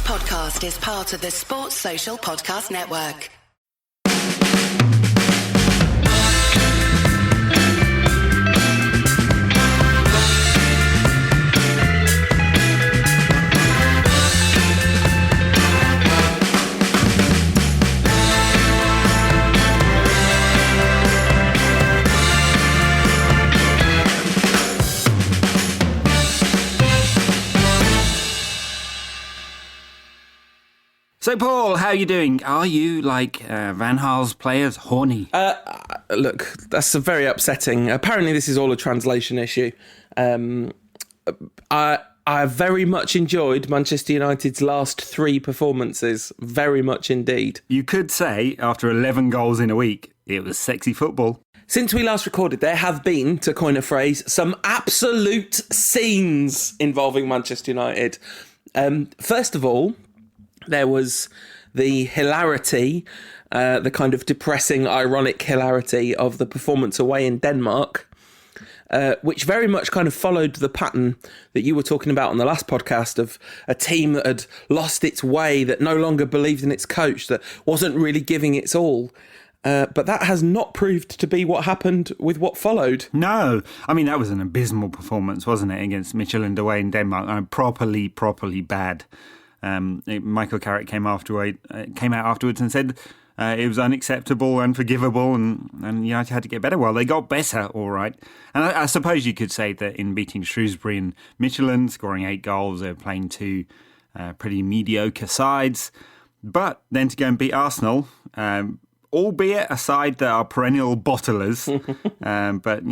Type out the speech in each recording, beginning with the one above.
podcast is part of the Sports Social Podcast Network. So, Paul, how are you doing? Are you like Van Gaal's players, Horny? Look, that's very upsetting. Apparently, this is all a translation issue. I very much enjoyed Manchester United's last 3 performances. Very much indeed. You could say, after 11 goals in a week, it was sexy football. Since we last recorded, there have been, to coin a phrase, some absolute scenes involving Manchester United. First of all, there was the hilarity, the kind of depressing, ironic hilarity of the performance away in Denmark, which very much kind of followed the pattern that you were talking about on the last podcast of a team that had lost its way, that no longer believed in its coach, that wasn't really giving its all. But that has not proved to be what happened with what followed. No. I mean, that was an abysmal performance, wasn't it, against Midtjylland away in Denmark? Properly bad. Michael Carrick came out afterwards and said it was unacceptable, unforgivable, and United had to get better. Well, they got better, all right. And I suppose you could say that in beating Shrewsbury and Midtjylland, scoring 8 goals, they're playing 2 pretty mediocre sides. But then to go and beat Arsenal, albeit a side that are perennial bottlers, but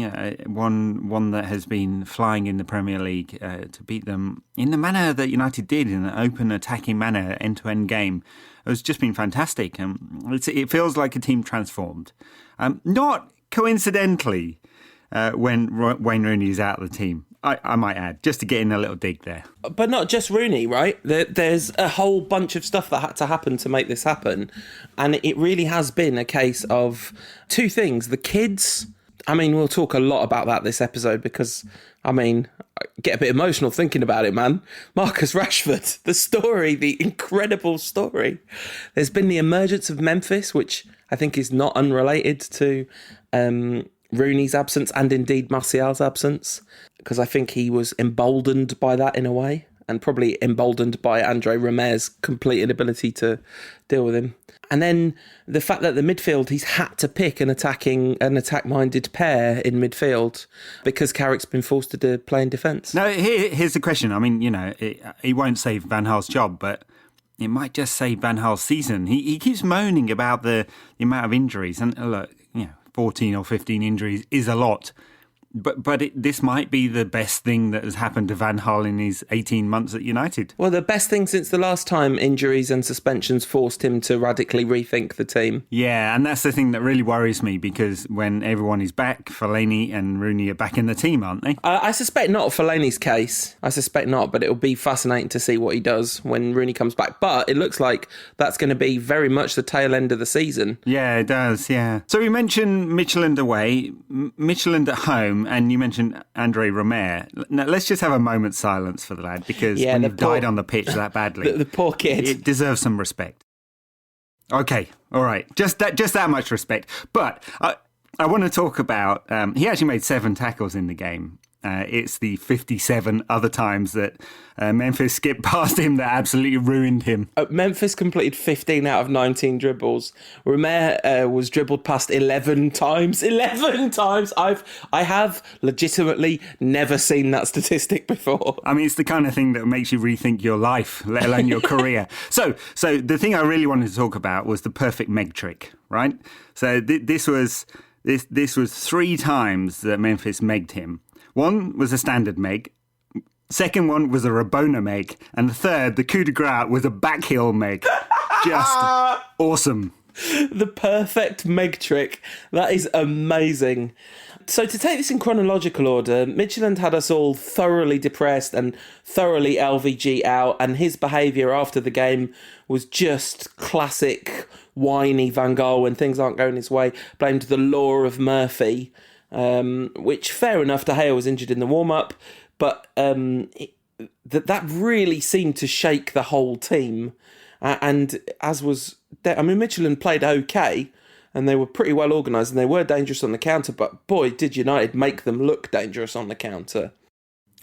one that has been flying in the Premier League, to beat them in the manner that United did, in an open attacking manner, end-to-end game, it's just been fantastic. It feels like a team transformed. Not coincidentally, when Wayne Rooney is out of the team, I might add, just to get in a little dig there. But not just Rooney, right? There's a whole bunch of stuff that had to happen to make this happen. And it really has been a case of 2 things. The kids, I mean, we'll talk a lot about that this episode because, I mean, I get a bit emotional thinking about it, man. Marcus Rashford, the story, the incredible story. There's been the emergence of Memphis, which I think is not unrelated to Rooney's absence and indeed Martial's absence, because I think he was emboldened by that in a way, and probably emboldened by Andre Romer's complete inability to deal with him. And then the fact that the midfield, he's had to pick an attack-minded pair in midfield because Carrick's been forced to play in defence. Now, here's the question. I mean, he won't save Van Gaal's job, but it might just save Van Gaal's season. He keeps moaning about the amount of injuries, and look, 14 or 15 injuries is a lot. But this might be the best thing that has happened to Van Gaal in his 18 months at United. Well, the best thing since the last time injuries and suspensions forced him to radically rethink the team. Yeah, and that's the thing that really worries me, because when everyone is back, Fellaini and Rooney are back in the team, aren't they? I suspect not Fellaini's case. I suspect not, but it'll be fascinating to see what he does when Rooney comes back. But it looks like that's going to be very much the tail end of the season. Yeah, it does, yeah. So we mentioned Midtjylland away, Midtjylland at home, and you mentioned Andre Romer. Now, let's just have a moment's silence for the lad, because when you've died on the pitch that badly, the poor kid, it deserves some respect. Okay, all right, just that much respect. But I want to talk about. He actually made 7 tackles in the game. It's the 57 other times that Memphis skipped past him that absolutely ruined him. Memphis completed 15 out of 19 dribbles. Romer was dribbled past 11 times. 11 times! I have legitimately never seen that statistic before. I mean, it's the kind of thing that makes you rethink your life, let alone your career. So the thing I really wanted to talk about was the perfect Meg trick, right? So this was 3 times that Memphis megged him. One was a standard meg, second one was a Rabona meg, and the third, the coup de grace, was a backheel meg. Just awesome. The perfect meg trick. That is amazing. So to take this in chronological order, Midtjylland had us all thoroughly depressed and thoroughly LVG out, and his behaviour after the game was just classic whiny Van Gaal when things aren't going his way. Blamed the law of Murphy. Which, fair enough, De Gea was injured in the warm-up, but that really seemed to shake the whole team. And as was, Midtjylland played okay, and they were pretty well organised, and they were dangerous on the counter. But boy, did United make them look dangerous on the counter.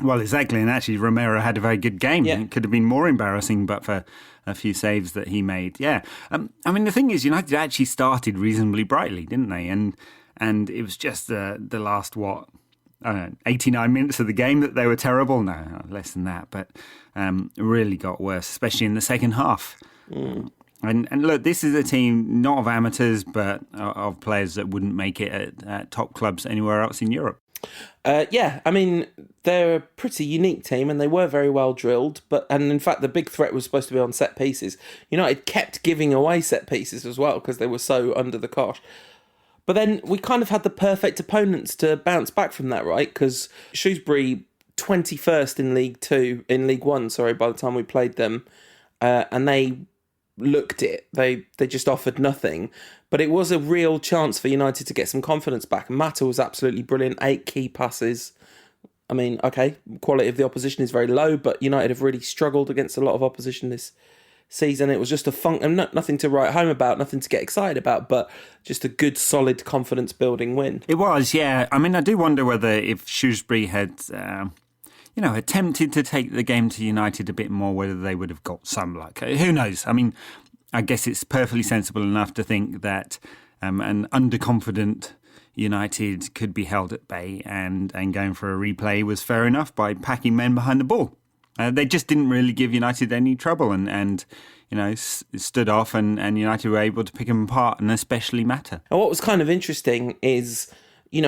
Well, exactly, and actually Romero had a very good game. Yeah. It could have been more embarrassing, but for a few saves that he made. Yeah, the thing is, United actually started reasonably brightly, didn't they? And it was just the last 89 minutes of the game that they were terrible. No, less than that, but really got worse, especially in the second half. And look, this is a team not of amateurs, but of players that wouldn't make it at top clubs anywhere else in Europe. They're a pretty unique team, and they were very well drilled. And in fact, the big threat was supposed to be on set pieces. United kept giving away set pieces as well because they were so under the cosh. But then we kind of had the perfect opponents to bounce back from that, right? Because Shrewsbury 21st in League One, by the time we played them, and they looked it. They just offered nothing. But it was a real chance for United to get some confidence back. Mata was absolutely brilliant. 8 key passes. Quality of the opposition is very low, but United have really struggled against a lot of opposition this season. It was just nothing to write home about, nothing to get excited about, but just a good, solid, confidence-building win. It was, yeah. I do wonder whether if Shrewsbury had attempted to take the game to United a bit more, whether they would have got some luck. Who knows? I guess it's perfectly sensible enough to think that an underconfident United could be held at bay, and going for a replay was fair enough by packing men behind the ball. They just didn't really give United any trouble and stood off, and United were able to pick them apart, and especially Mata. And what was kind of interesting is,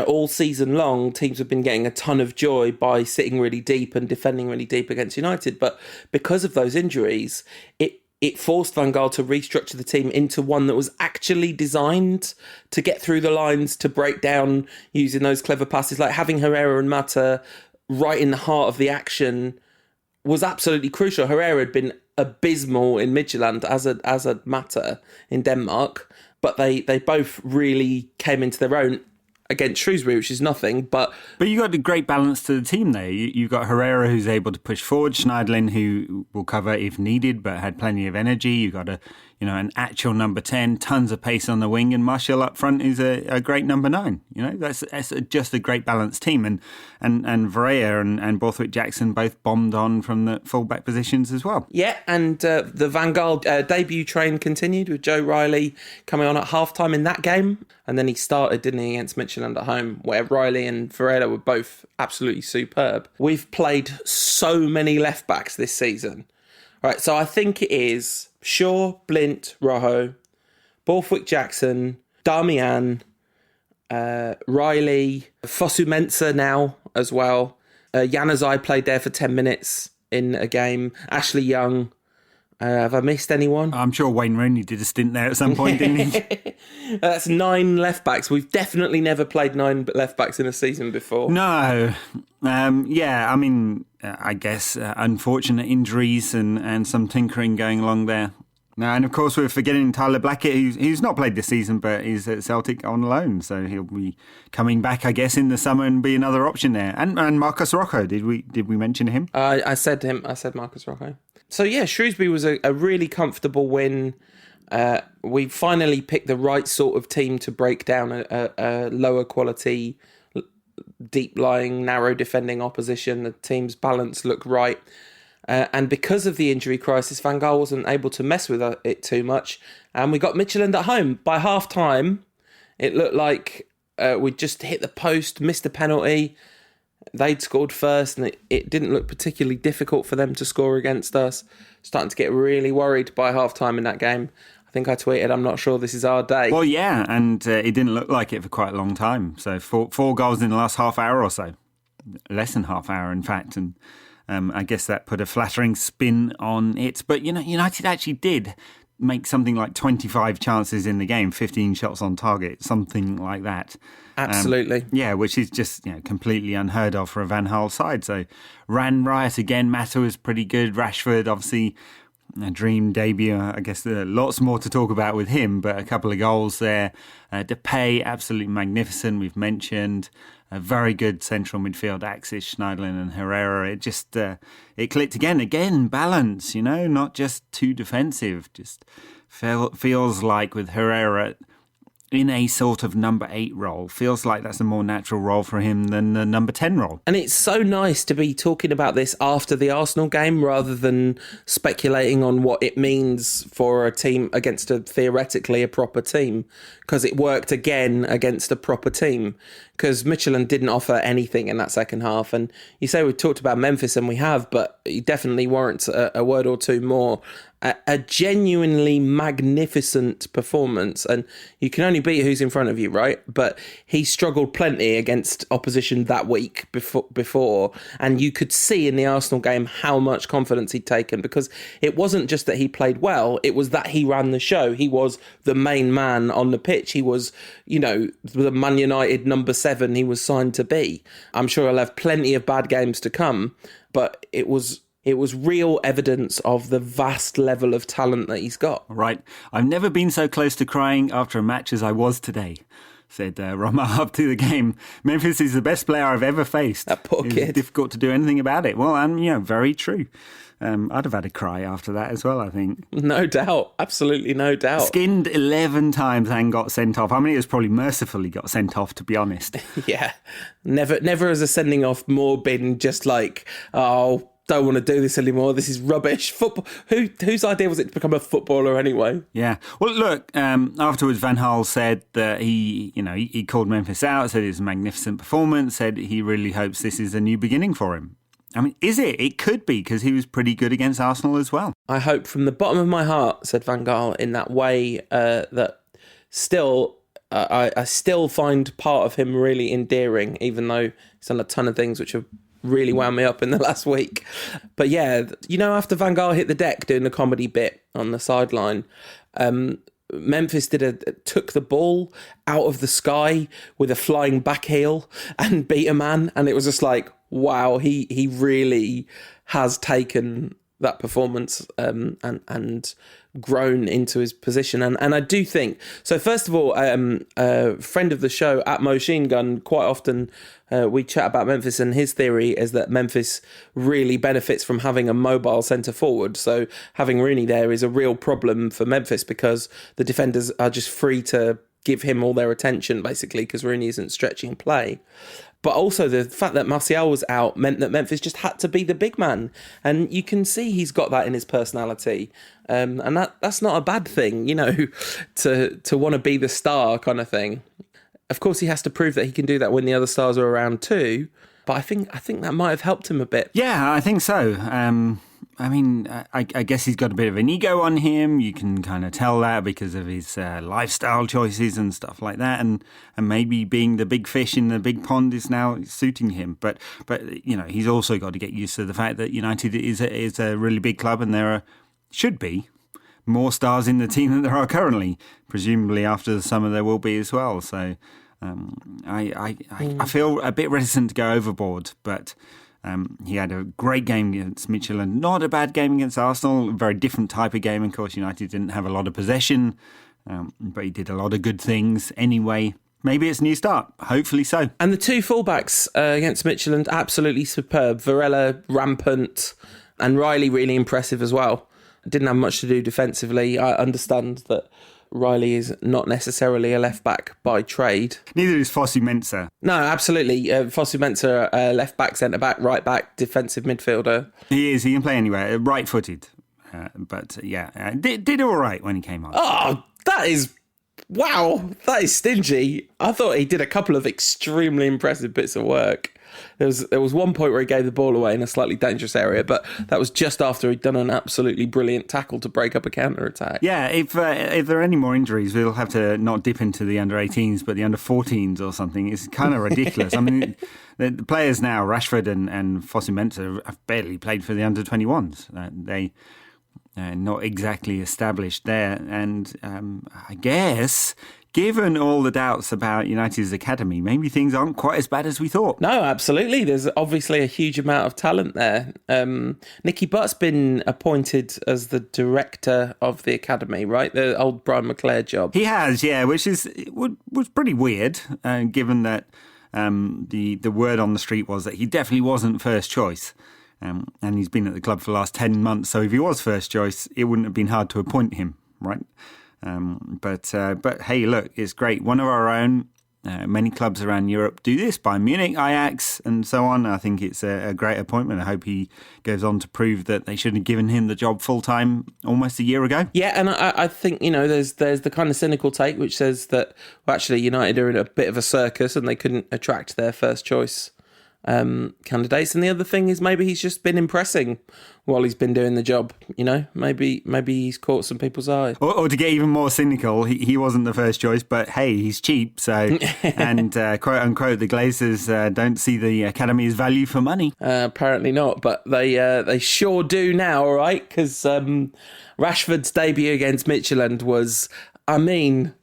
all season long, teams have been getting a ton of joy by sitting really deep and defending really deep against United. But because of those injuries, it forced Van Gaal to restructure the team into one that was actually designed to get through the lines, to break down using those clever passes, like having Herrera and Mata right in the heart of the action was absolutely crucial. Herrera had been abysmal in Midtjylland as a Mata in Denmark, but they both really came into their own against Shrewsbury, which is nothing. But you got a great balance to the team there. You've got Herrera, who's able to push forward, Schneiderlin, who will cover if needed, but had plenty of energy. You've got an actual number 10, tons of pace on the wing, and Martial up front is a great number 9. That's just a great balanced team. And Varea and Borthwick Jackson both bombed on from the full-back positions as well. Yeah, and the Van Gaal debut train continued with Joe Riley coming on at half-time in that game. And then he started, didn't he, against Midtjylland at home, where Riley and Varela were both absolutely superb. We've played so many left-backs this season. Right, so I think it is Shaw, Blint, Rojo, Borthwick Jackson, Darmian, Riley, Fosu Mensah now as well. Januzaj played there for 10 minutes in a game. Ashley Young. Have I missed anyone? I'm sure Wayne Rooney did a stint there at some point, didn't he? That's 9 left-backs. We've definitely never played 9 left-backs in a season before. No. I guess unfortunate injuries and some tinkering going along there. And of course, we're forgetting Tyler Blackett, who's not played this season, but is at Celtic on loan. So he'll be coming back, I guess, in the summer and be another option there. And Marcus Rocco, did we mention him? I said Marcus Rocco. So yeah, Shrewsbury was a really comfortable win. We finally picked the right sort of team to break down a lower quality, deep-lying, narrow defending opposition. The team's balance looked right. And because of the injury crisis, Van Gaal wasn't able to mess with it too much. And we got Midtjylland at home. By half-time, it looked like we'd just hit the post, missed a penalty. They'd scored first, and it didn't look particularly difficult for them to score against us. Starting to get really worried by half-time in that game. I think I tweeted, I'm not sure this is our day. Well, yeah, and it didn't look like it for quite a long time. So 4 goals in the last half hour or so. Less than half hour, in fact. And I guess that put a flattering spin on it. But, United actually did make something like 25 chances in the game, 15 shots on target, something like that. Absolutely. Which is just completely unheard of for a Van Gaal side. So ran riot again. Mata was pretty good. Rashford, obviously, a dream debut. I guess there are lots more to talk about with him, but a couple of goals there. Depay, absolutely magnificent, we've mentioned. A very good central midfield axis, Schneiderlin and Herrera. It just, it clicked again. Again, balance, not just too defensive. Just feels like with Herrera in a sort of number 8 role, feels like that's a more natural role for him than the number 10 role. And it's so nice to be talking about this after the Arsenal game rather than speculating on what it means for a team against theoretically a proper team, because it worked again against a proper team, because Midtjylland didn't offer anything in that second half. And you say we've talked about Memphis, and we have, but it definitely warrants a word or two more. A genuinely magnificent performance, and you can only beat who's in front of you, right? But he struggled plenty against opposition that week before, and you could see in the Arsenal game how much confidence he'd taken, because it wasn't just that he played well, it was that he ran the show. He was the main man on the pitch. He was, the Man United number 7 he was signed to be. I'm sure he'll have plenty of bad games to come, but it was real evidence of the vast level of talent that he's got. Right. I've never been so close to crying after a match as I was today, said Roma after the game. Memphis is the best player I've ever faced. That poor kid. It's difficult to do anything about it. Well, and, very true. I'd have had a cry after that as well, I think. No doubt. Absolutely no doubt. Skinned 11 times and got sent off. I mean, it was probably mercifully got sent off, to be honest. Yeah. Never as a sending off more been just like, oh, don't want to do this anymore. This is rubbish. Football. Whose idea was it to become a footballer anyway? Yeah. Well, look, afterwards Van Gaal said that he called Memphis out, said it was a magnificent performance, said he really hopes this is a new beginning for him. I mean, is it? It could be, because he was pretty good against Arsenal as well. I hope from the bottom of my heart, said Van Gaal, in that way that still... I still find part of him really endearing, even though he's done a ton of things which have really wound me up in the last week. But yeah, after Van Gaal hit the deck doing the comedy bit on the sideline, Memphis took the ball out of the sky with a flying back heel and beat a man, and it was just like, wow, he really has taken that performance and grown into his position. And I do think, so first of all, a friend of the show at Machine Gun, quite often we chat about Memphis, and his theory is that Memphis really benefits from having a mobile centre forward. So having Rooney there is a real problem for Memphis, because the defenders are just free to give him all their attention, basically, because Rooney isn't stretching play. But also the fact that Martial was out meant that Memphis just had to be the big man. And you can see he's got that in his personality. And that's not a bad thing, to want to be the star kind of thing. Of course, he has to prove that he can do that when the other stars are around too. But I think that might have helped him a bit. Yeah, I think so. I guess he's got a bit of an ego on him. You can kind of tell that because of his lifestyle choices and stuff like that. And maybe being the big fish in the big pond is now suiting him. But he's also got to get used to the fact that United is a really big club, and there should be more stars in the team than there are currently. Presumably after the summer there will be as well. So I feel a bit reticent to go overboard, but... he had a great game against Midtjylland, not a bad game against Arsenal, a very different type of game. Of course, United didn't have a lot of possession, but he did a lot of good things anyway. Maybe it's a new start. Hopefully so. And the two fullbacks against Midtjylland, absolutely superb. Varela, rampant, and Riley really impressive as well. Didn't have much to do defensively. I understand that Riley is not necessarily a left-back by trade. Neither is Fosu Mensah. No, absolutely. Fosu Mensah, left-back, centre-back, right-back, defensive midfielder. He is. He can play anywhere. Right-footed. Did all right when he came on. Oh, that is... Wow, that is stingy. I thought he did a couple of extremely impressive bits of work. There was one point where he gave the ball away in a slightly dangerous area, but that was just after he'd done an absolutely brilliant tackle to break up a counter-attack. Yeah, if there are any more injuries, we'll have to not dip into the under-18s, but the under-14s or something. It's kind of ridiculous. I mean, the players now, Rashford and Fosu Mensah, have barely played for the under-21s. They... not exactly established there, and I guess given all the doubts about United's academy, maybe things aren't quite as bad as we thought. No, absolutely. There's obviously a huge amount of talent there. Nicky Butt's been appointed as the director of the academy, right? The old Brian McClare job. He has, yeah, which was pretty weird, given that the word on the street was that he definitely wasn't first choice. And he's been at the club for the last 10 months, so if he was first choice, it wouldn't have been hard to appoint him, right? But hey, look, it's great. One of our own. Many clubs around Europe do this, Bayern Munich, Ajax, and so on. I think it's a great appointment. I hope he goes on to prove that they should have given him the job full time almost a year ago. Yeah, and I think, there's the kind of cynical take which says that, well, actually United are in a bit of a circus and they couldn't attract their first choice candidates. And the other thing is maybe he's just been impressing while he's been doing the job. Maybe he's caught some people's eye. Or to get even more cynical, he wasn't the first choice, but hey, he's cheap. So, and quote unquote, the Glazers don't see the academy as value for money. Apparently not, but they sure do now, all right? Because Rashford's debut against Midtjylland was, I don't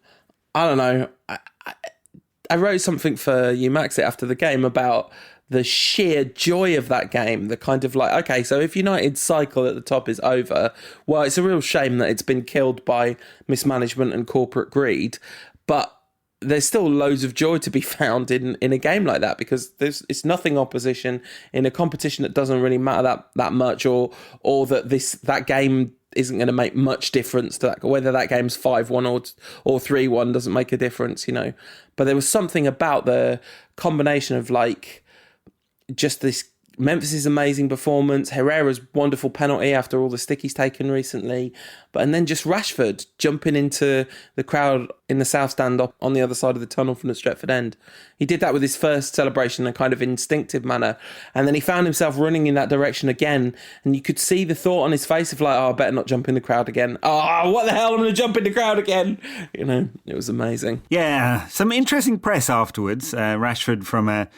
know. I wrote something for you, Max, after the game about the sheer joy of that game, the kind of like, okay, so if United's cycle at the top is over, well, it's a real shame that it's been killed by mismanagement and corporate greed, but there's still loads of joy to be found in a game like that, because it's nothing opposition in a competition that doesn't really matter that much, or that game isn't going to make much difference to that. Whether that game's 5-1 or 3-1 doesn't make a difference, But there was something about the combination of like just this Memphis' amazing performance, Herrera's wonderful penalty after all the stick he's taken recently, and then just Rashford jumping into the crowd in the south stand up on the other side of the tunnel from the Stretford end. He did that with his first celebration in a kind of instinctive manner, and then he found himself running in that direction again, and you could see the thought on his face of like, I better not jump in the crowd again. What the hell, I'm going to jump in the crowd again. It was amazing. Yeah, some interesting press afterwards. Rashford from a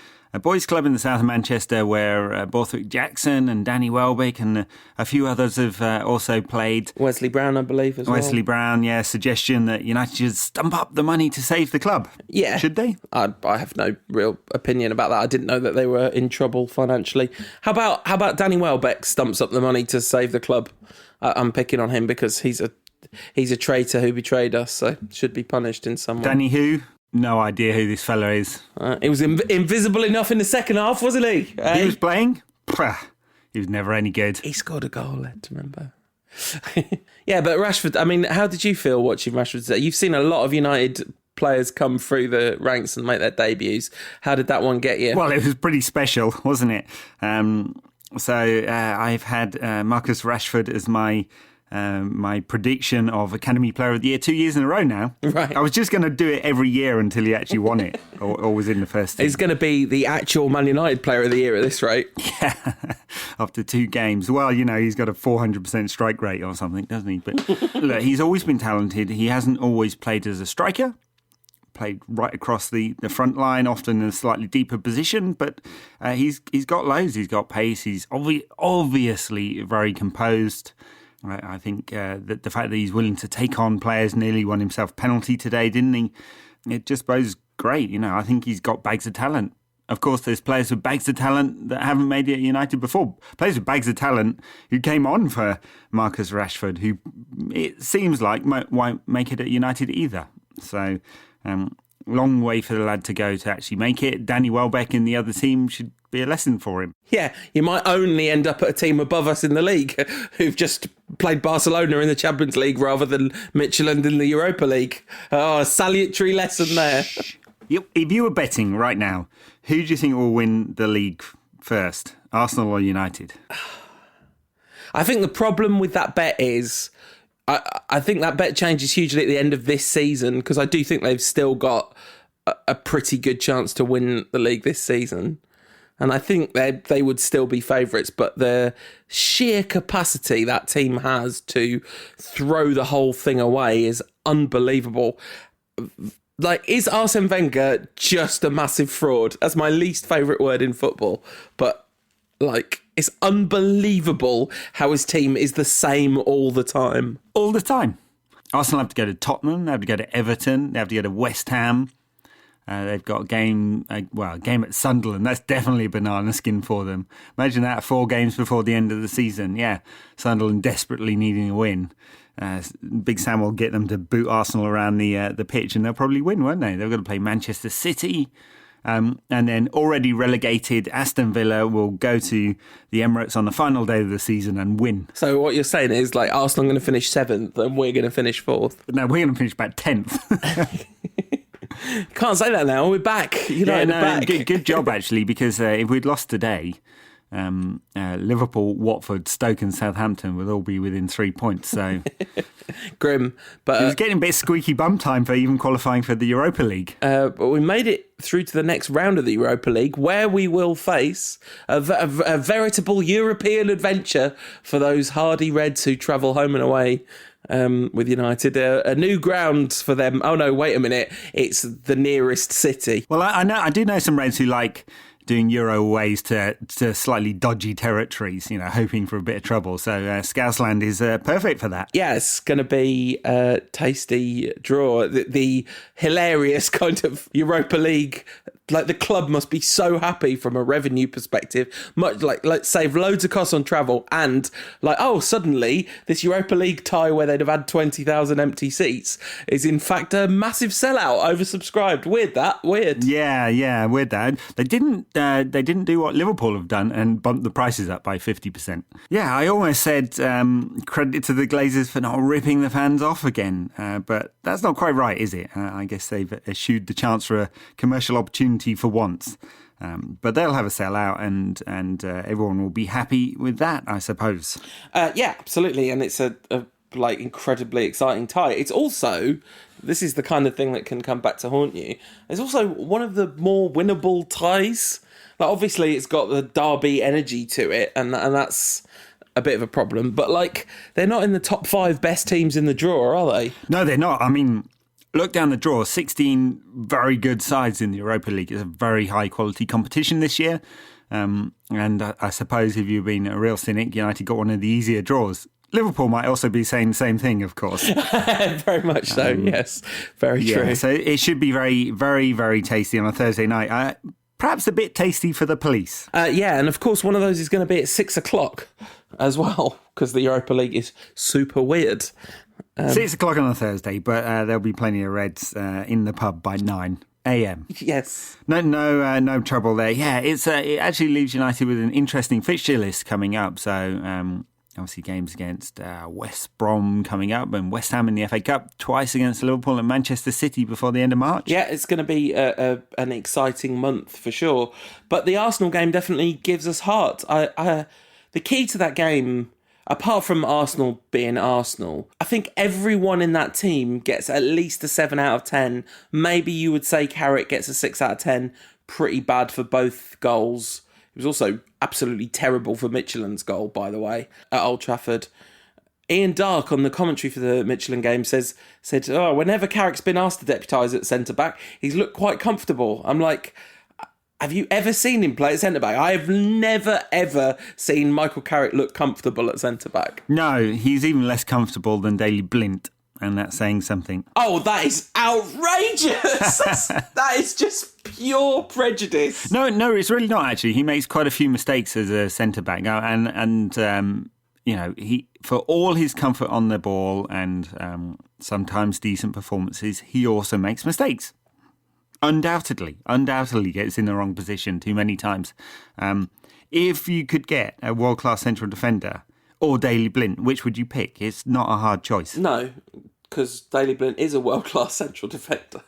boys' club in the south of Manchester where Borthwick Jackson and Danny Welbeck and a few others have also played. Wesley Brown, I believe, as well. Wesley Brown, yeah. Suggestion that United should stump up the money to save the club. Yeah. Should they? I have no real opinion about that. I didn't know that they were in trouble financially. How about Danny Welbeck stumps up the money to save the club? I'm picking on him because he's a traitor who betrayed us, so should be punished in some way. Danny who? No idea who this fella is. He was invisible enough in the second half, wasn't he? He was playing? He was never any good. He scored a goal, let's remember. Yeah, but Rashford, how did you feel watching Rashford? You've seen a lot of United players come through the ranks and make their debuts. How did that one get you? Well, it was pretty special, wasn't it? So I've had Marcus Rashford as my prediction of Academy Player of the Year 2 years in a row now. Right. I was just going to do it every year until he actually won it or was in the first team. He's going to be the actual Man United Player of the Year at this rate. Yeah, after 2 games. Well, he's got a 400% strike rate or something, doesn't he? But look, he's always been talented. He hasn't always played as a striker. Played right across the front line, often in a slightly deeper position, but he's got loads. He's got pace. He's obviously very composed. I think that the fact that he's willing to take on players, nearly won himself a penalty today, didn't he? It just bodes great. I think he's got bags of talent. Of course, there's players with bags of talent that haven't made it at United before. Players with bags of talent who came on for Marcus Rashford, who it seems like won't make it at United either. So, long way for the lad to go to actually make it. Danny Welbeck in the other team should be a lesson for him. Yeah, you might only end up at a team above us in the league who've just played Barcelona in the Champions League rather than Midtjylland in the Europa League. A salutary lesson there. If you were betting right now, who do you think will win the league first, Arsenal or United? I think the problem with that bet is I think that bet changes hugely at the end of this season, because I do think they've still got a pretty good chance to win the league this season. And I think they would still be favourites, but the sheer capacity that team has to throw the whole thing away is unbelievable. Like, is Arsene Wenger just a massive fraud? That's my least favourite word in football. But, it's unbelievable how his team is the same all the time. All the time. Arsenal have to go to Tottenham, they have to go to Everton, they have to go to West Ham. They've got a game at Sunderland. That's definitely a banana skin for them. Imagine that, 4 games before the end of the season. Yeah, Sunderland desperately needing a win. Big Sam will get them to boot Arsenal around the pitch, and they'll probably win, won't they? They've got to play Manchester City. And then already relegated Aston Villa will go to the Emirates on the final day of the season and win. So what you're saying is, like, Arsenal are going to finish 7th and we're going to finish 4th. No, we're going to finish about 10th. Can't say that now. We're back. United are back. Good job, actually, because if we'd lost today, Liverpool, Watford, Stoke and Southampton would all be within 3 points. So grim. But it was getting a bit squeaky bum time for even qualifying for the Europa League. But we made it through to the next round of the Europa League, where we will face a veritable European adventure for those hardy Reds who travel home and away with United. A new ground for them. Oh no, wait a minute. It's the nearest city. Well, I do know some Reds who like doing Euro aways to slightly dodgy territories, hoping for a bit of trouble. So Scousland is perfect for that. Yeah, it's going to be a tasty draw. The hilarious kind of Europa League. Like, the club must be so happy from a revenue perspective, much like save loads of costs on travel, and suddenly this Europa League tie where they'd have had 20,000 empty seats is in fact a massive sellout, oversubscribed. Weird. Yeah, weird that. They didn't do what Liverpool have done and bump the prices up by 50%. Yeah, I almost said credit to the Glazers for not ripping the fans off again, but that's not quite right, is it? I guess they've eschewed the chance for a commercial opportunity for once. But they'll have a sellout and everyone will be happy with that, I suppose. Yeah, absolutely. And it's a incredibly exciting tie. It's also, this is the kind of thing that can come back to haunt you. It's also one of the more winnable ties. Like, obviously it's got the derby energy to it, and that's a bit of a problem. But they're not in the top 5 best teams in the draw, are they? No, they're not. I mean, look down the draw, 16 very good sides in the Europa League. It's a very high quality competition this year. And I suppose if you've been a real cynic, United got one of the easier draws. Liverpool might also be saying the same thing, of course. Very much so, yes. Very true. So it should be very, very, very tasty on a Thursday night. Perhaps a bit tasty for the police. Yeah, and of course one of those is going to be at 6 o'clock as well, because the Europa League is super weird. 6 o'clock on a Thursday, but there'll be plenty of Reds in the pub by 9 a.m. Yes. No trouble there. Yeah, it actually leaves United with an interesting fixture list coming up. So obviously games against West Brom coming up, and West Ham in the FA Cup, twice against Liverpool and Manchester City before the end of March. Yeah, it's going to be an exciting month for sure. But the Arsenal game definitely gives us heart. The key to that game, apart from Arsenal being Arsenal, I think everyone in that team gets at least a 7 out of 10. Maybe you would say Carrick gets a 6 out of 10. Pretty bad for both goals. It was also absolutely terrible for Midtjylland's goal, by the way, at Old Trafford. Ian Dark on the commentary for the Midtjylland game said, whenever Carrick's been asked to deputise at centre-back, he's looked quite comfortable. I'm like, have you ever seen him play at centre-back? I have never, ever seen Michael Carrick look comfortable at centre-back. No, he's even less comfortable than Daley Blind, and that's saying something. Oh, that is outrageous! That is just pure prejudice. No, it's really not, actually. He makes quite a few mistakes as a centre-back, and he, for all his comfort on the ball and sometimes decent performances, he also makes mistakes. Undoubtedly gets in the wrong position too many times. If you could get a world-class central defender or Daley Blind, which would you pick? It's not a hard choice. No, because Daley Blind is a world-class central defender.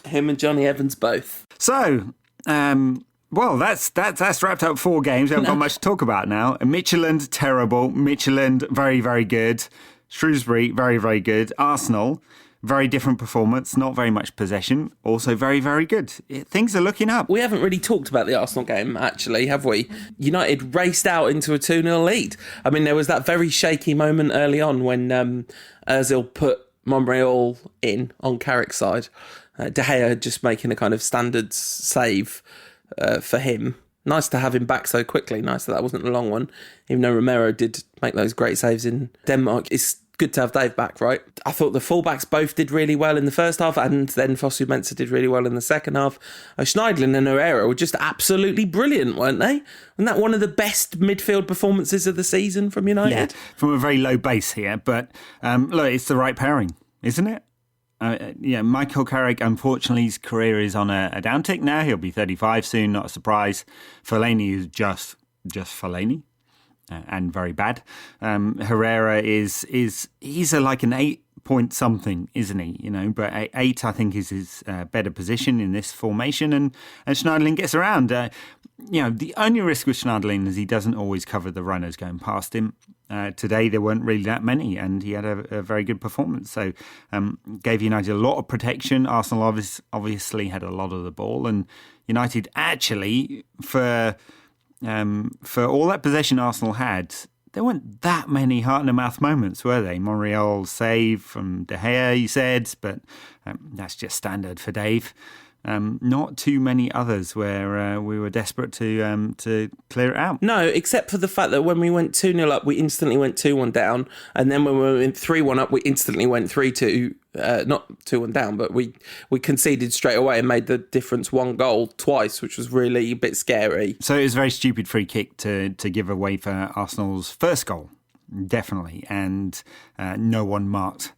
Him and Johnny Evans both. So, that's wrapped up 4 games. We haven't got much to talk about now. Midtjylland, terrible. Midtjylland, very, very good. Shrewsbury, very, very good. Arsenal, very different performance, not very much possession, also very, very good. Things are looking up. We haven't really talked about the Arsenal game, actually, have we? United raced out into a 2-0 lead. I mean, there was that very shaky moment early on when Ozil put Monreal in on Carrick's side. De Gea just making a kind of standard save for him. Nice to have him back so quickly. Nice that wasn't a long one, even though Romero did make those great saves in Denmark. It's good to have Dave back, right? I thought the fullbacks both did really well in the first half, and then Fosu-Mensah did really well in the second half. Schneidlin and Herrera were just absolutely brilliant, weren't they? Wasn't that one of the best midfield performances of the season from United? Yeah, from a very low base here, but look, it's the right pairing, isn't it? Michael Carrick, unfortunately, his career is on a downtick now. He'll be 35 soon, not a surprise. Fellaini is just Fellaini and very bad. Herrera he's like an 8-point something, isn't he? But 8, I think, is his better position in this formation, and Schneiderlin gets around. The only risk with Schneiderlin is he doesn't always cover the runners going past him. Today there weren't really that many, and he had a very good performance. So gave United a lot of protection. Arsenal obviously had a lot of the ball, and United actually, for all that possession Arsenal had, there weren't that many heart-in-the-mouth moments, were they? Monreal's save from De Gea, he said, but that's just standard for Dave. Not too many others where we were desperate to clear it out. No, except for the fact that when we went 2-0 up, we instantly went 2-1 down. And then when we went 3-1 up, we instantly went 3-2. Not 2-1 down, but we conceded straight away and made the difference 1 goal twice, which was really a bit scary. So it was a very stupid free kick to give away for Arsenal's first goal, definitely. And no one marked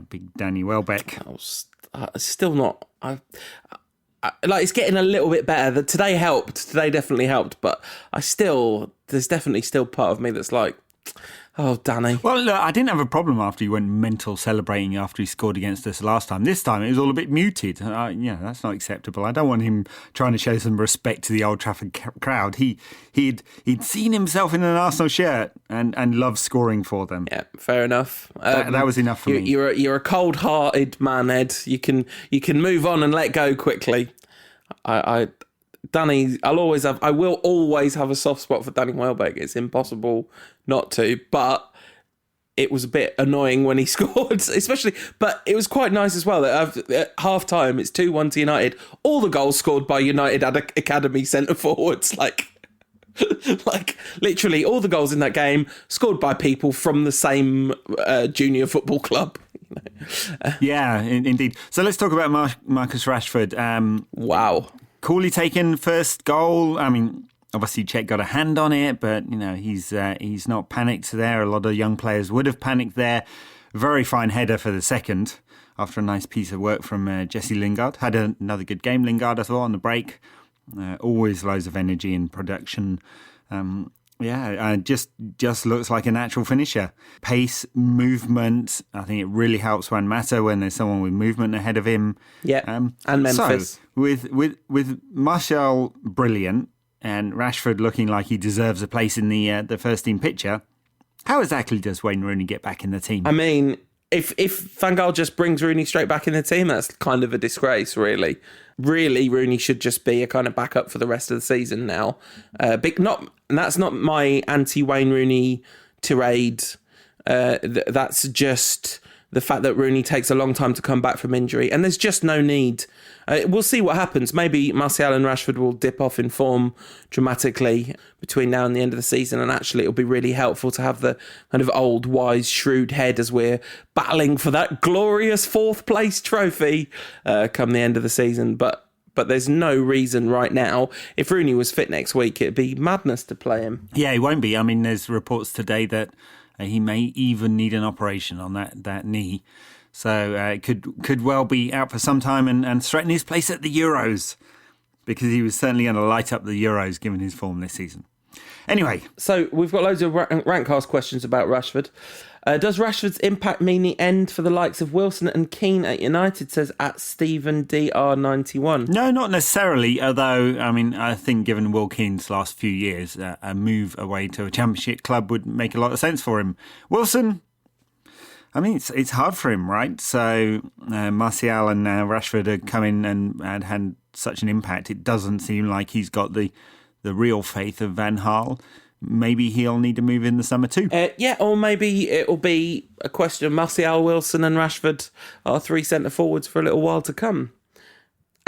big Danny Welbeck. Still not. It's getting a little bit better. Today helped. Today definitely helped. But there's definitely still part of me that's like, oh, Danny. Well, look, I didn't have a problem after he went mental celebrating after he scored against us last time. This time it was all a bit muted. That's not acceptable. I don't want him trying to show some respect to the Old Trafford crowd. He'd seen himself in an Arsenal shirt and loved scoring for them. Yeah, fair enough. That was enough for me. You're a cold-hearted man, Ed. You can move on and let go quickly. Danny, I will always have a soft spot for Danny Welbeck. It's impossible not to, but it was a bit annoying when he scored, especially, but it was quite nice as well that at half time it's 2-1 to United. All the goals scored by United Academy centre forwards, like literally all the goals in that game scored by people from the same junior football club. Yeah, indeed. So let's talk about Marcus Rashford. Wow. Coolly taken first goal. I mean, obviously Czech got a hand on it, but he's not panicked there. A lot of young players would have panicked there. Very fine header for the second after a nice piece of work from Jesse Lingard. Had another good game, Lingard, I thought, on the break. Always loads of energy and production. Just looks like a natural finisher. Pace, movement. I think it really helps Juan Mata when there's someone with movement ahead of him. Yeah, and Memphis. So, with Martial brilliant and Rashford looking like he deserves a place in the first team picture, how exactly does Wayne Rooney get back in the team? I mean, if Van Gaal just brings Rooney straight back in the team, that's kind of a disgrace, really. Really, Rooney should just be a kind of backup for the rest of the season now. And that's not my anti-Wayne Rooney tirade. That's just the fact that Rooney takes a long time to come back from injury, and there's just no need. We'll see what happens. Maybe Martial and Rashford will dip off in form dramatically between now and the end of the season, and actually it'll be really helpful to have the kind of old, wise, shrewd head as we're battling for that glorious 4th place trophy come the end of the season. But there's no reason right now. If Rooney was fit next week, it'd be madness to play him. Yeah, he won't be. I mean, there's reports today that he may even need an operation on that knee. So it could well be out for some time and threaten his place at the Euros, because he was certainly going to light up the Euros given his form this season. Anyway. So we've got loads of Rantcast questions about Rashford. Does Rashford's impact mean the end for the likes of Wilson and Keane at United, says at Stephen DR91? No, not necessarily, although, I mean, I think given Will Keane's last few years, a move away to a championship club would make a lot of sense for him. Wilson, I mean, it's hard for him, right? So Martial and Rashford are coming and had such an impact. It doesn't seem like he's got the real faith of Van Gaal. Maybe he'll need to move in the summer too. Or maybe it'll be a question of Martial, Wilson and Rashford are 3 centre forwards for a little while to come.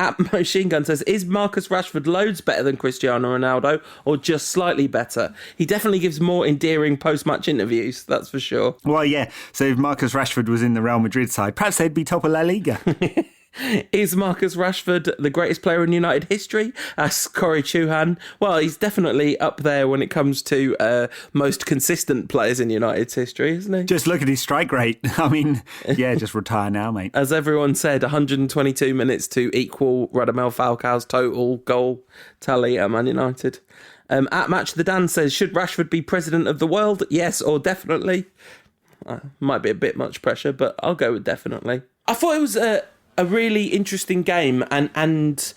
At Machine Gun says, is Marcus Rashford loads better than Cristiano Ronaldo or just slightly better? He definitely gives more endearing post-match interviews, that's for sure. Well, yeah, so if Marcus Rashford was in the Real Madrid side, perhaps they'd be top of La Liga. Is Marcus Rashford the greatest player in United history? Asks Corey Chuhan. Well, he's definitely up there when it comes to most consistent players in United's history, isn't he? Just look at his strike rate. I mean, yeah, just retire now, mate. As everyone said, 122 minutes to equal Radamel Falcao's total goal tally at Man United. At Match the Dan says, should Rashford be president of the world? Yes, or definitely. Might be a bit much pressure, but I'll go with definitely. I thought it was a really interesting game, and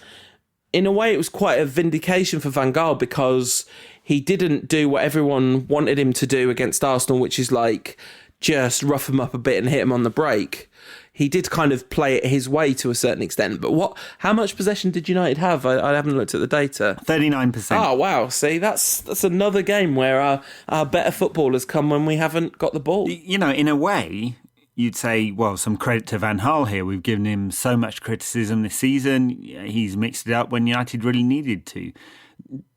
in a way it was quite a vindication for Van Gaal, because he didn't do what everyone wanted him to do against Arsenal, which is like just rough him up a bit and hit him on the break. He did kind of play it his way to a certain extent. But how much possession did United have? I haven't looked at the data. 39%. Oh, wow. See, that's another game where our better footballers come when we haven't got the ball. You know, in a way, you'd say, well, some credit to Van Gaal here. We've given him so much criticism this season. He's mixed it up when United really needed to.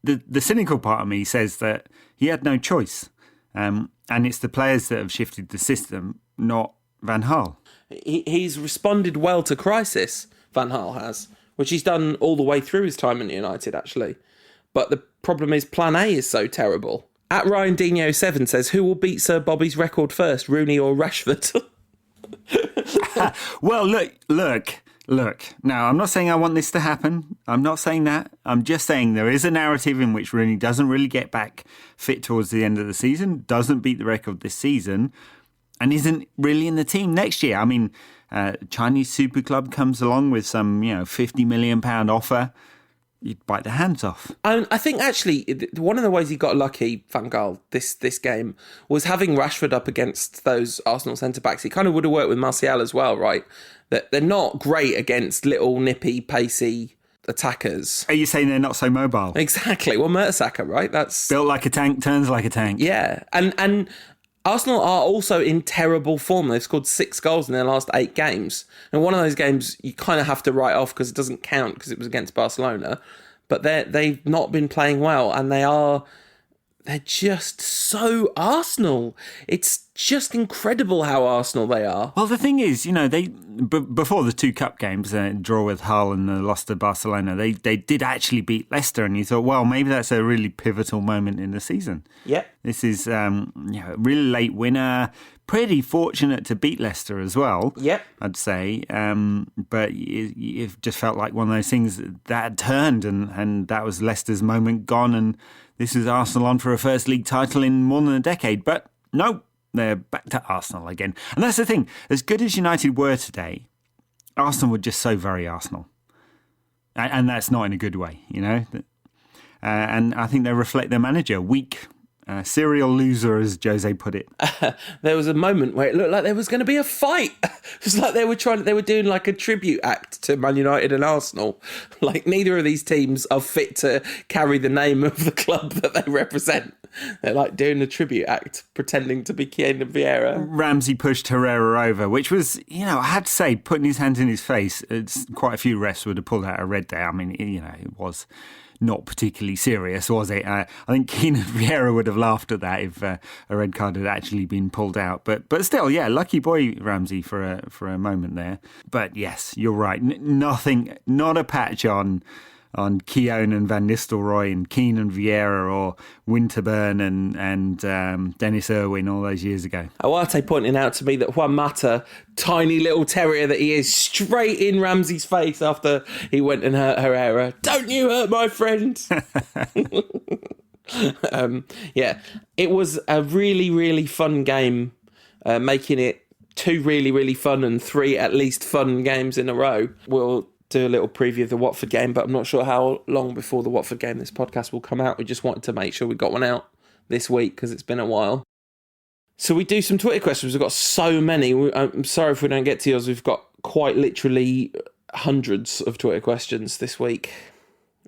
The cynical part of me says that he had no choice. And it's the players that have shifted the system, not Van Gaal. He's responded well to crisis, Van Gaal has, which he's done all the way through his time in United, actually. But the problem is Plan A is so terrible. At Ryan Dino 7 says, who will beat Sir Bobby's record first, Rooney or Rashford? Well, look. Now, I'm not saying I want this to happen. I'm not saying that. I'm just saying there is a narrative in which Rooney doesn't really get back fit towards the end of the season, doesn't beat the record this season, and isn't really in the team next year. I mean, Chinese Super Club comes along with some, £50 million offer. You'd bite the hands off. I think actually one of the ways he got lucky, Van Gaal, this game, was having Rashford up against those Arsenal centre-backs. He kind of would have worked with Martial as well, right? That they're not great against little, nippy, pacey attackers. Are you saying they're not so mobile? Exactly. Well, Mertesacker, right? That's built like a tank, turns like a tank. Yeah. And Arsenal are also in terrible form. They've scored 6 goals in their last 8 games. And one of those games you kind of have to write off because it doesn't count because it was against Barcelona. But they've not been playing well, and they're just so Arsenal. It's just incredible how Arsenal they are. Well, the thing is, they before the 2 cup games, draw with Hull and the loss to Barcelona, they did actually beat Leicester, and you thought, well, maybe that's a really pivotal moment in the season. Yeah, this is a really late winner. Pretty fortunate to beat Leicester as well. Yep, I'd say. But it just felt like one of those things that had turned, and that was Leicester's moment gone, and this is Arsenal on for a first league title in more than a decade. But no, they're back to Arsenal again. And that's the thing. As good as United were today, Arsenal were just so very Arsenal. And that's not in a good way, And I think they reflect their manager. Weak, serial loser, as Jose put it. There was a moment where it looked like there was going to be a fight. It was like they were doing like a tribute act to Man United and Arsenal. Like neither of these teams are fit to carry the name of the club that they represent. They're like doing a tribute act, pretending to be Keane and Vieira. Ramsey pushed Herrera over, which was, I had to say, putting his hands in his face. Quite a few refs would have pulled out a red there. I mean, it was not particularly serious, was it? I think Keane and Vieira would have laughed at that if a red card had actually been pulled out. But still, yeah, lucky boy Ramsey for a moment there. But yes, you're right. Nothing, not a patch on Keown and Van Nistelrooy and Keane and Vieira or Winterburn and Dennis Irwin all those years ago. Awate pointing out to me that Juan Mata, tiny little terrier that he is, straight in Ramsey's face after he went and hurt Herrera. Don't you hurt my friend. Yeah, it was a really, really fun game, making it 2 really, really fun and 3 at least fun games in a row. We'll do a little preview of the Watford game, but I'm not sure how long before the Watford game this podcast will come out. We just wanted to make sure we got one out this week because it's been a while. So we do some Twitter questions. We've got so many. I'm sorry if we don't get to yours. We've got quite literally hundreds of Twitter questions this week,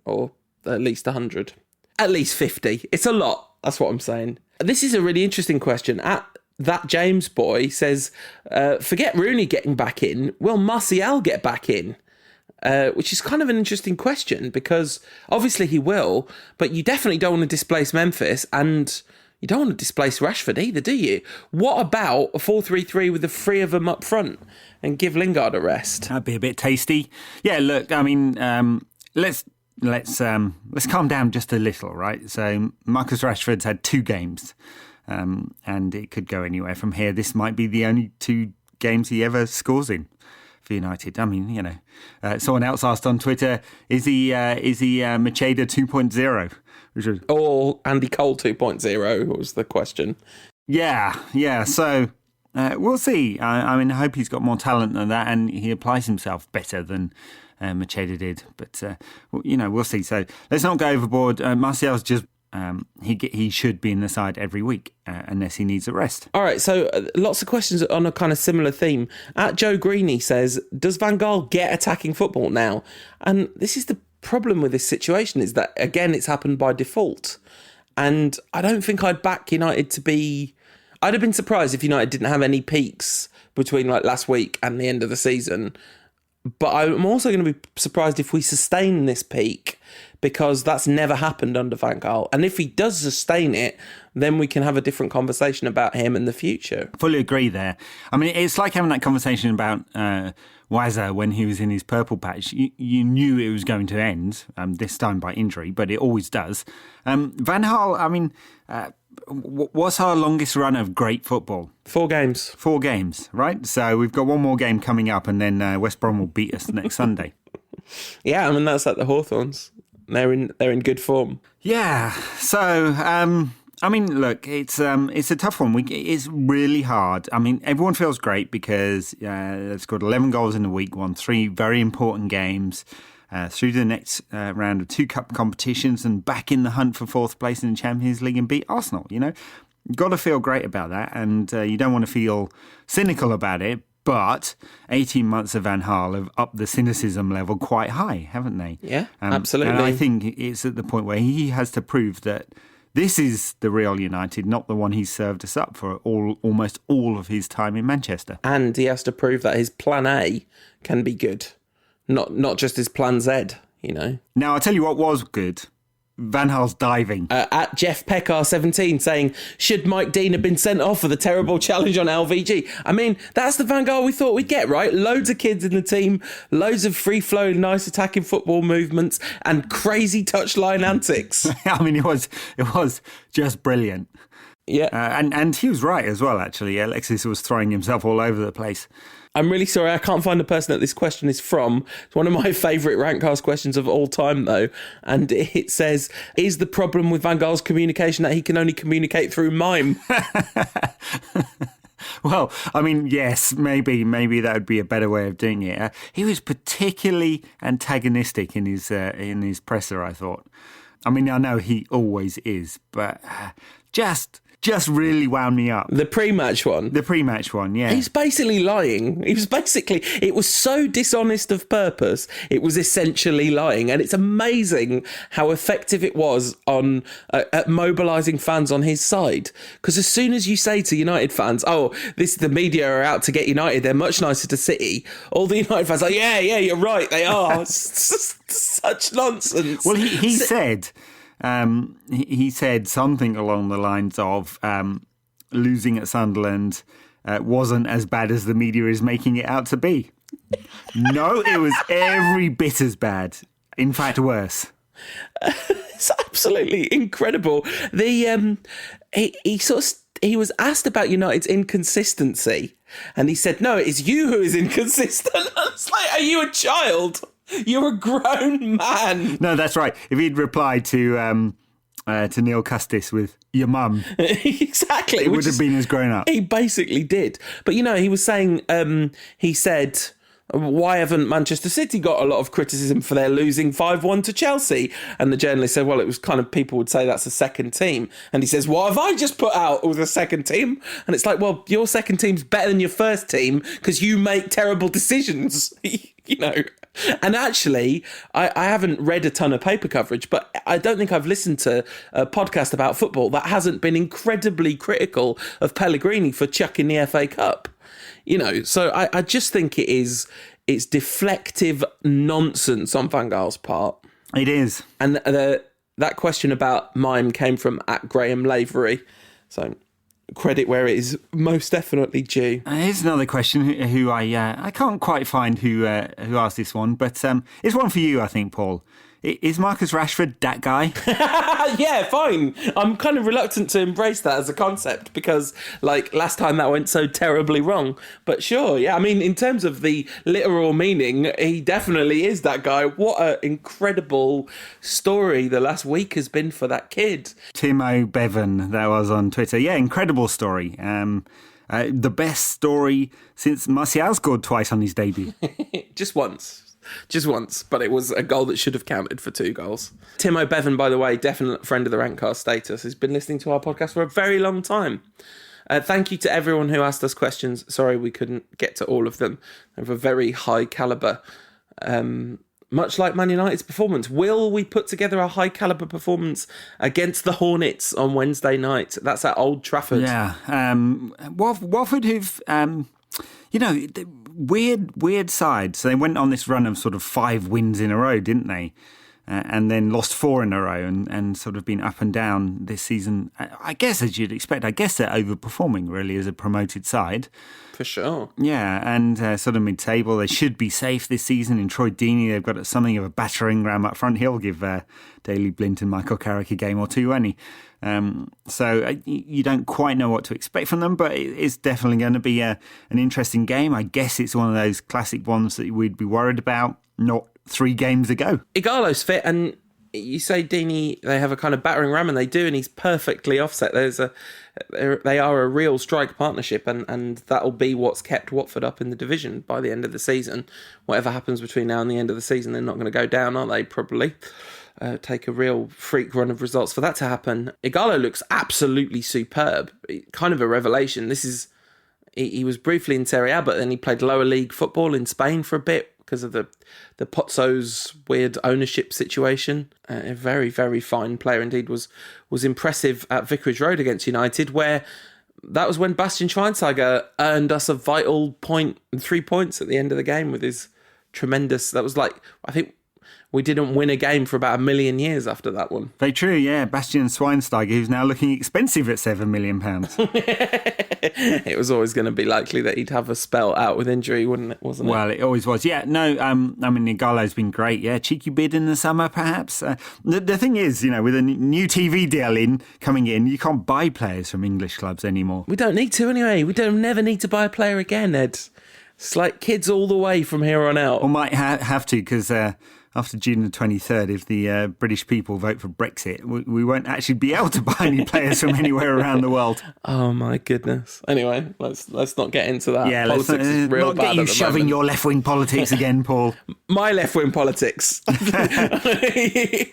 or at least 100. At least 50. It's a lot. That's what I'm saying. This is a really interesting question. At That James Boy says, forget Rooney getting back in. Will Martial get back in? which is kind of an interesting question because obviously he will, but you definitely don't want to displace Memphis and you don't want to displace Rashford either, do you? What about a 4-3-3 with the three of them up front and give Lingard a rest? That'd be a bit tasty. Yeah, look, I mean, let's calm down just a little, right? So Marcus Rashford's had 2 games, and it could go anywhere from here. This might be the only 2 games he ever scores in for United. I mean, you know, someone else asked on Twitter, is he Macheda 2.0? Or Andy Cole 2.0 was the question. Yeah. So we'll see. I mean, I hope he's got more talent than that and he applies himself better than Macheda did. But, you know, we'll see. So let's not go overboard. Martial's just... he should be in the side every week unless he needs a rest. All right, so lots of questions on a kind of similar theme. At Joe Greeny says, does Van Gaal get attacking football now? And this is the problem with this situation is that, again, it's happened by default. And I don't think I'd back United to be... I'd have been surprised if United didn't have any peaks between like last week and the end of the season. But I'm also going to be surprised if we sustain this peak because that's never happened under Van Gaal. And if he does sustain it, then we can have a different conversation about him in the future. Fully agree there. I mean, it's like having that conversation about Wazza when he was in his purple patch. You knew it was going to end, this time by injury, but it always does. Van Gaal, I mean, what's our longest run of great football? 4 games. 4 games, right? So we've got one more game coming up and then West Brom will beat us next Sunday. Yeah, I mean, that's like the Hawthorns. They're in good form. Yeah. So, I mean, look, it's a tough one. It's really hard. I mean, everyone feels great because they've scored 11 goals in a week, won 3 very important games, through the next round of 2 cup competitions and back in the hunt for 4th place in the Champions League and beat Arsenal, you know. You've got to feel great about that and you don't want to feel cynical about it. But 18 months of Van Gaal have upped the cynicism level quite high, haven't they? Yeah, absolutely. And I think it's at the point where he has to prove that this is the real United, not the one he's served us up for almost all of his time in Manchester. And he has to prove that his plan A can be good, not just his plan Z, you know. Now, I'll tell you what was good. Van Gaal's diving. At Jeff Peckar 17 saying, should Mike Dean have been sent off for the terrible challenge on LVG? I mean, that's the Van Gaal we thought we'd get, right? Loads of kids in the team, loads of free-flowing, nice attacking football movements and crazy touchline antics. I mean, it was just brilliant. Yeah. And he was right as well, actually. Alexis was throwing himself all over the place. I'm really sorry, I can't find the person that this question is from. It's one of my favourite Rantcast questions of all time, though. And it says, is the problem with Van Gaal's communication that he can only communicate through mime? Well, I mean, yes, maybe that would be a better way of doing it. He was particularly antagonistic in his presser, I thought. I mean, I know he always is, but just really wound me up. The pre-match one? The pre-match one, yeah. He's basically lying. It was so dishonest of purpose, it was essentially lying. And it's amazing how effective it was on at mobilising fans on his side. Because as soon as you say to United fans, oh, the media are out to get United, they're much nicer to City, all the United fans are like, yeah, you're right, they are. Such nonsense. Well, he said... he said something along the lines of losing at Sunderland wasn't as bad as the media is making it out to be. No, it was every bit as bad. In fact, worse. It's absolutely incredible. He was asked about United's inconsistency, and he said, "No, it's you who is inconsistent." It's like, are you a child? You're a grown man. No, that's right. If he'd replied to Neil Custis with "your mum," exactly, it would have been as grown up. He basically did. But you know, he was saying, he said, why haven't Manchester City got a lot of criticism for their losing 5-1 to Chelsea? And the journalist said, well, it was kind of, people would say that's a second team. And he says, what have I just put out with a second team? And it's like, well, your second team's better than your first team because you make terrible decisions, you know. And actually, I haven't read a ton of paper coverage, but I don't think I've listened to a podcast about football that hasn't been incredibly critical of Pellegrini for chucking the FA Cup. You know, so I just think it is it's deflective nonsense on Van Gaal's part. It is. And that question about mime came from @Graham Lavery. So credit where it is most definitely due. Here's another question who I can't quite find who asked this one, but it's one for you, I think, Paul. Is Marcus Rashford that guy? Yeah, fine. I'm kind of reluctant to embrace that as a concept because, like, last time that went so terribly wrong. But sure, yeah. I mean, in terms of the literal meaning, he definitely is that guy. What an incredible story the last week has been for that kid. Timo Bevan, that was on Twitter. Yeah, incredible story. The best story since Martial scored twice on his debut. Just once, but it was a goal that should have counted for 2 goals. Timo Bevan, by the way, definite friend of the Rantcast status, has been listening to our podcast for a very long time. Thank you to everyone who asked us questions. Sorry we couldn't get to all of them. They're of a very high calibre. Much like Man United's performance, will we put together a high calibre performance against the Hornets on Wednesday night? That's at Old Trafford. Yeah. Watford who've... weird side. So they went on this run of sort of 5 wins in a row, didn't they? And then lost 4 in a row and sort of been up and down this season. I guess, as you'd expect, they're overperforming really as a promoted side. For sure. Yeah, and sort of mid-table. They should be safe this season. In Troy Deeney, they've got something of a battering ram up front. He'll give Daley Blind and Michael Carrick a game or two, won't he? So you don't quite know what to expect from them, but it's definitely going to be an interesting game. I guess it's one of those classic ones that we'd be worried about not 3 games ago. Igalo's fit, and you say Deeney, they have a kind of battering ram, and they do, and he's perfectly offset. They are a real strike partnership, and that'll be what's kept Watford up in the division by the end of the season. Whatever happens between now and the end of the season, they're not going to go down, are they? Probably. Take a real freak run of results for that to happen. Igalo looks absolutely superb. Kind of a revelation. He was briefly in Serie A, but then he played lower league football in Spain for a bit because of the Pozzo's weird ownership situation. A very, very fine player indeed. Was impressive at Vicarage Road against United, where that was when Bastian Schweinsteiger earned us a vital point and 3 points at the end of the game with his tremendous... That was like, I think... We didn't win a game for about 1 million years after that one. Very true, yeah. Bastian Schweinsteiger, who's now looking expensive at £7 million. It was always going to be likely that he'd have a spell out with injury, wasn't it? Well, it always was. Yeah, no, Igalo's been great. Yeah, cheeky bid in the summer, perhaps. The thing is, with a new TV deal coming in, you can't buy players from English clubs anymore. We don't need to anyway. We don't never need to buy a player again, Ed. It's like kids all the way from here on out. Or might have to, because... after June the 23rd, if the British people vote for Brexit, we won't actually be able to buy any players from anywhere around the world. Oh my goodness! Anyway, let's not get into that. Yeah, politics is real bad. Not get you shoving your left-wing politics again, Paul. My left-wing politics.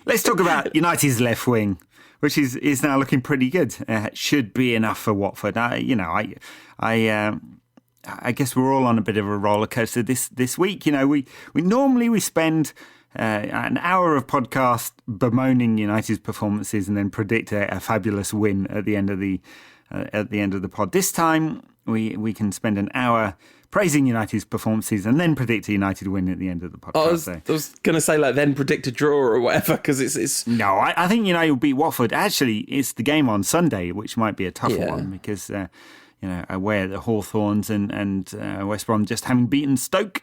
Let's talk about United's left wing, which is now looking pretty good. Should be enough for Watford. I guess we're all on a bit of a roller coaster this week. We normally spend an hour of podcast bemoaning United's performances and then predict a fabulous win at the end of the pod. This time we can spend an hour praising United's performances and then predict a United win at the end of the podcast. I was going to say then predict a draw or whatever because it's. No, I think United will beat Watford. Actually, it's the game on Sunday, which might be a tougher one because. Aware that Hawthorns and West Brom, just having beaten Stoke,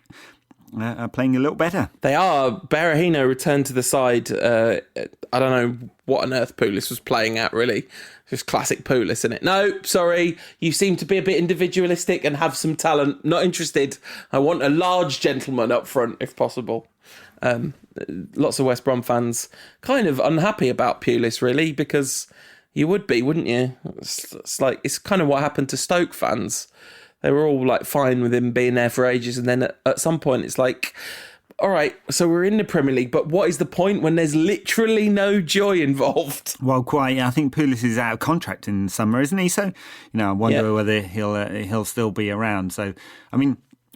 are playing a little better. They are. Berahino returned to the side. I don't know what on earth Pulis was playing at, really. Just classic Pulis, isn't it? No, sorry. You seem to be a bit individualistic and have some talent. Not interested. I want a large gentleman up front, if possible. Lots of West Brom fans kind of unhappy about Pulis, really, because... You would be, wouldn't you? It's kind of what happened to Stoke fans. They were all like fine with him being there for ages, and then at some point it's like, all right, so we're in the Premier League, but what is the point when there's literally no joy involved? Well, quite. I think Pulis is out of contract in summer, isn't he? So, I wonder whether he'll still be around. So,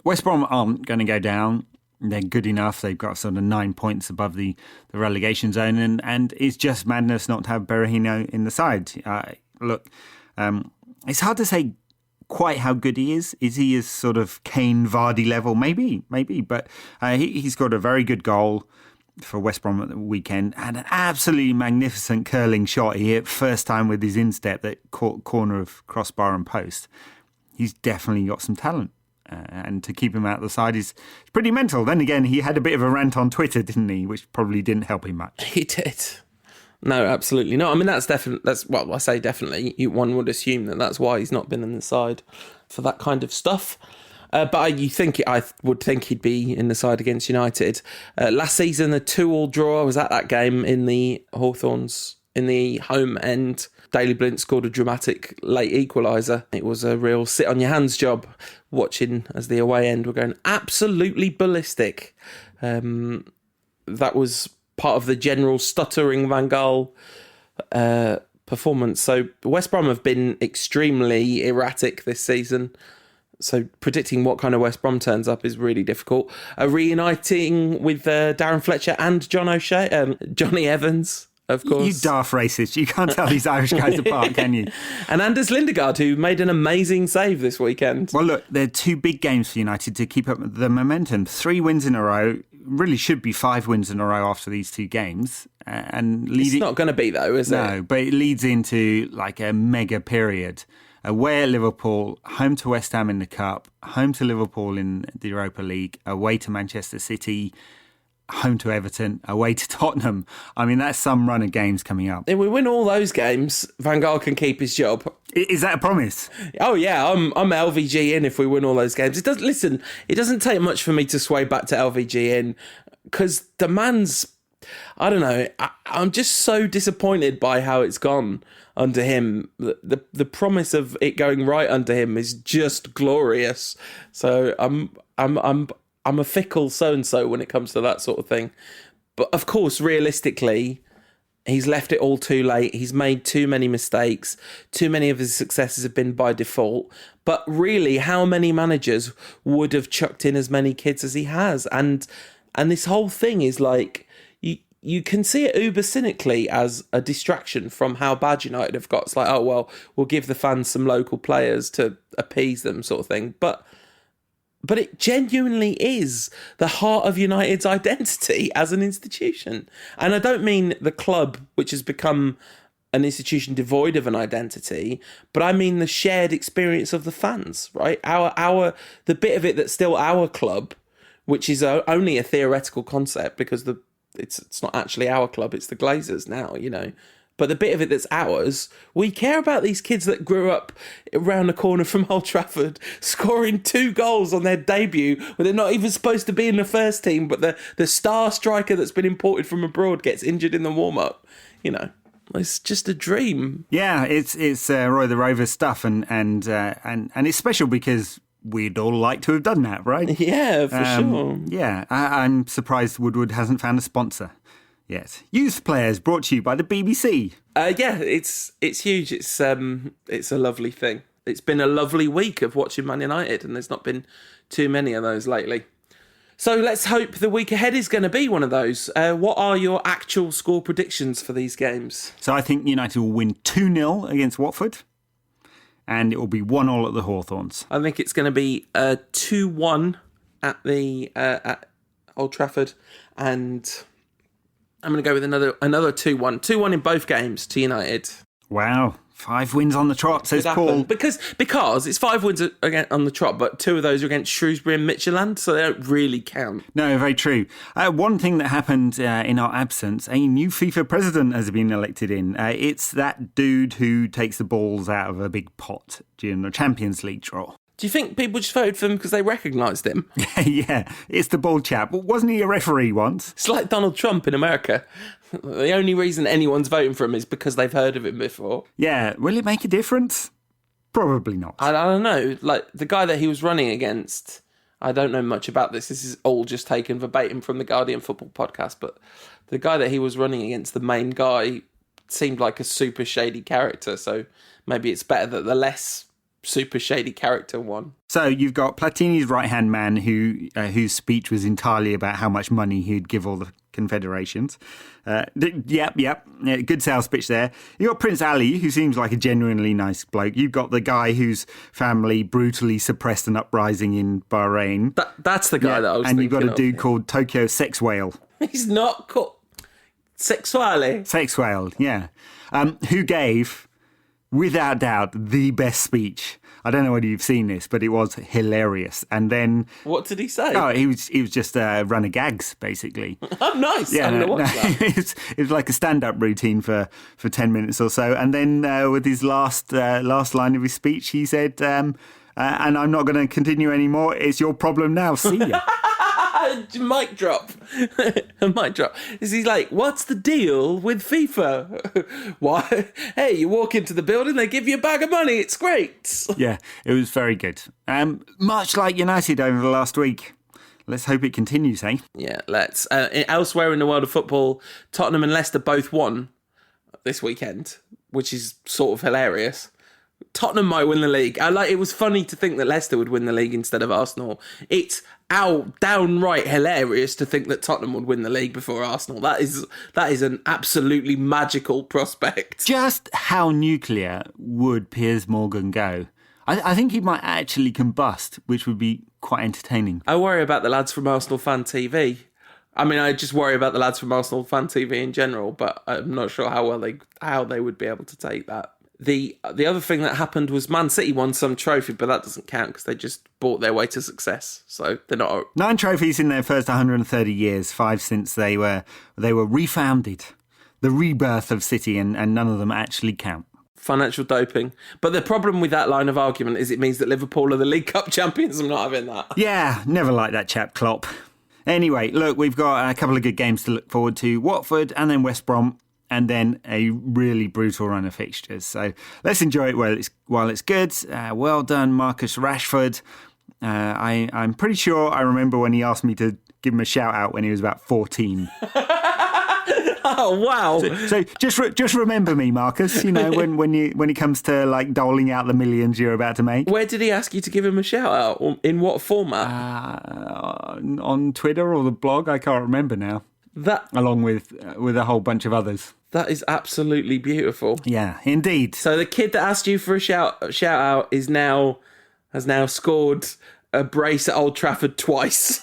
West Brom aren't going to go down. They're good enough. They've got sort of 9 points above the relegation zone, and it's just madness not to have Berahino in the side. Look, it's hard to say quite how good he is. Is he as sort of Kane Vardy level? Maybe. But he scored a very good goal for West Brom at the weekend, and an absolutely magnificent curling shot he hit first time with his instep that caught corner of crossbar and post. He's definitely got some talent. And to keep him out the side is pretty mental. Then again, he had a bit of a rant on Twitter, didn't he? Which probably didn't help him much. He did. No, absolutely not. I mean, well, I say definitely. One would assume that's why he's not been in the side for that kind of stuff. But I would think he'd be in the side against United. Last season, a 2-2 draw. I was at that game in the Hawthorns in the home end. Daley Blind scored a dramatic late equaliser. It was a real sit on your hands job watching as the away end were going absolutely ballistic. That was part of the general stuttering Van Gaal performance. So West Brom have been extremely erratic this season. So predicting what kind of West Brom turns up is really difficult. Reuniting with Darren Fletcher and Johnny Evans, of course. You daft racist. You can't tell these Irish guys apart, can you? And Anders Lindegaard, who made an amazing save this weekend. Well, look, there are 2 big games for United to keep up the momentum. 3 wins in a row. Really should be 5 wins in a row after these 2 games. It's not going to be, though, is it? No, but it leads into like a mega period. Away at Liverpool, home to West Ham in the Cup, home to Liverpool in the Europa League, away to Manchester City, home to Everton, away to Tottenham. I mean, that's some run of games coming up. If we win all those games, Van Gaal can keep his job. Is that a promise? Oh, yeah, I'm LVG in if we win all those games. It doesn't take much for me to sway back to LVG in, because the man's, I don't know, I'm just so disappointed by how it's gone under him. The promise of it going right under him is just glorious. So I'm a fickle so-and-so when it comes to that sort of thing. But of course, realistically, he's left it all too late. He's made too many mistakes. Too many of his successes have been by default. But really, how many managers would have chucked in as many kids as he has? And this whole thing is like, you can see it uber cynically as a distraction from how bad United have got. It's like, oh, well, we'll give the fans some local players to appease them sort of thing. But it genuinely is the heart of United's identity as an institution. And I don't mean the club, which has become an institution devoid of an identity, but I mean the shared experience of the fans, right? The bit of it that's still our club, which is only a theoretical concept because it's not actually our club, it's the Glazers now, you know. But the bit of it that's ours, we care about these kids that grew up around the corner from Old Trafford, scoring 2 goals on their debut, where they're not even supposed to be in the first team, but the star striker that's been imported from abroad gets injured in the warm-up. You know, it's just a dream. Yeah, it's Roy the Rover stuff, and it's special because we'd all like to have done that, right? Yeah, for sure. Yeah, I'm surprised Woodward hasn't found a sponsor yet. Youth Players, brought to you by the BBC. Yeah, it's huge. It's a lovely thing. It's been a lovely week of watching Man United, and there's not been too many of those lately. So let's hope the week ahead is going to be one of those. What are your actual score predictions for these games? So I think United will win 2-0 against Watford, and it will be 1-1 at the Hawthorns. I think it's going to be 2-1 at the at Old Trafford, and I'm going to go with another 2-1. 2-1 in both games to United. Wow. 5 wins on the trot, says Paul. Because it's 5 wins on the trot, but 2 of those are against Shrewsbury and Midtjylland, so they don't really count. No, very true. One thing that happened in our absence, a new FIFA president has been elected in. It's that dude who takes the balls out of a big pot during the Champions League draw. Do you think people just voted for him because they recognised him? Yeah, it's the bald chap. Wasn't he a referee once? It's like Donald Trump in America. The only reason anyone's voting for him is because they've heard of him before. Yeah, will it make a difference? Probably not. I don't know. Like, the guy that he was running against, I don't know much about this. This is all just taken verbatim from the Guardian Football Podcast, but the guy that he was running against, the main guy, seemed like a super shady character, so maybe it's better that the less super shady character won. So you've got Platini's right-hand man whose speech was entirely about how much money he'd give all the confederations. Yep. Good sales pitch there. You got Prince Ali, who seems like a genuinely nice bloke. You've got the guy whose family brutally suppressed an uprising in Bahrain. That's the guy that I was thinking of. And you've got a dude called Tokyo Sex Whale. He's not called Sexuale. Sex Whale, yeah. Who gave, without doubt, the best speech. I don't know whether you've seen this, but it was hilarious. And then... What did he say? Oh, he was just a run of gags, basically. Oh, nice. Yeah, I'm going to watch that. It was like a stand-up routine for 10 minutes or so. And then with his last line of his speech, he said, and I'm not going to continue anymore. It's your problem now. See ya. Mic drop. Mic drop. Is he like, what's the deal with FIFA? Why? Hey, you walk into the building, they give you a bag of money. It's great. Yeah, it was very good. Much like United over the last week. Let's hope it continues, eh? Yeah, let's. Elsewhere in the world of football, Tottenham and Leicester both won this weekend, which is sort of hilarious. Tottenham might win the league. It was funny to think that Leicester would win the league instead of Arsenal. It's downright hilarious to think that Tottenham would win the league before Arsenal. That is an absolutely magical prospect. Just how nuclear would Piers Morgan go? I think he might actually combust, which would be quite entertaining. I worry about the lads from Arsenal Fan TV. I mean, I just worry about the lads from Arsenal Fan TV in general, but I'm not sure how they would be able to take that. The other thing that happened was Man City won some trophy, but that doesn't count because they just bought their way to success. So they're not... 9 trophies in their first 130 years, 5 since they were refounded. The rebirth of City, and none of them actually count. Financial doping. But the problem with that line of argument is it means that Liverpool are the League Cup champions. I'm not having that. Yeah, never liked that chap Klopp. Anyway, look, we've got a couple of good games to look forward to. Watford and then West Brom. And then a really brutal run of fixtures. So let's enjoy it while it's good. Well done, Marcus Rashford. I'm pretty sure I remember when he asked me to give him a shout out when he was about 14. Oh wow! So just remember me, Marcus. You know when it comes to like doling out the millions you're about to make. Where did he ask you to give him a shout out? In what format? On Twitter or the blog? I can't remember now. Along with a whole bunch of others. That is absolutely beautiful. Yeah, indeed. So the kid that asked you for a shout out has now scored a brace at Old Trafford twice.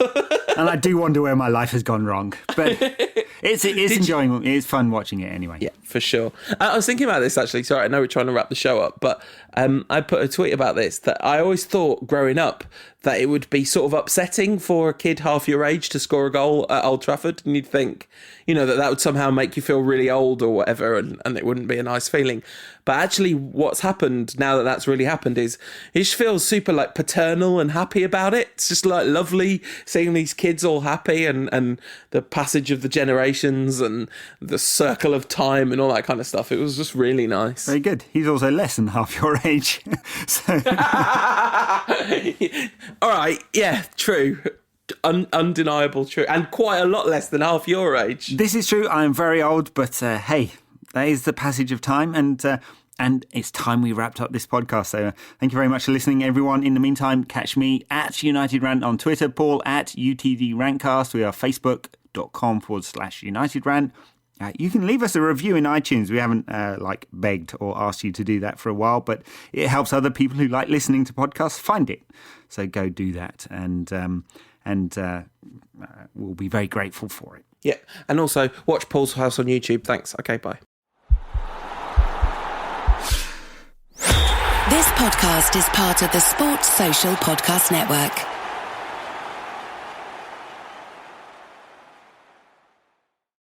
And I do wonder where my life has gone wrong. But it's fun watching it anyway. Yeah, for sure. I was thinking about this actually. Sorry, I know we're trying to wrap the show up, but I put a tweet about this that I always thought growing up that it would be sort of upsetting for a kid half your age to score a goal at Old Trafford, and you'd think, that would somehow make you feel really old or whatever, and it wouldn't be a nice feeling. But actually what's happened now that that's really happened is it just feels super like paternal and happy about it. It's just like lovely seeing these kids all happy and the passage of the generations and the circle of time and all that kind of stuff. It was just really nice. Very good. He's also less than half your age. So... All right, yeah, true. Undeniable true. And quite a lot less than half your age. This is true. I am very old, but hey, that is the passage of time, and it's time we wrapped up this podcast. So thank you very much for listening, everyone. In the meantime, catch me at United Rant on Twitter, Paul at UTD Rantcast. We are facebook.com/United Rant. You can leave us a review in iTunes. We haven't begged or asked you to do that for a while, but it helps other people who like listening to podcasts find it. So go do that, and we'll be very grateful for it. Yeah, and also watch Paul's House on YouTube. Thanks. Okay, bye. This podcast is part of the Sports Social Podcast Network.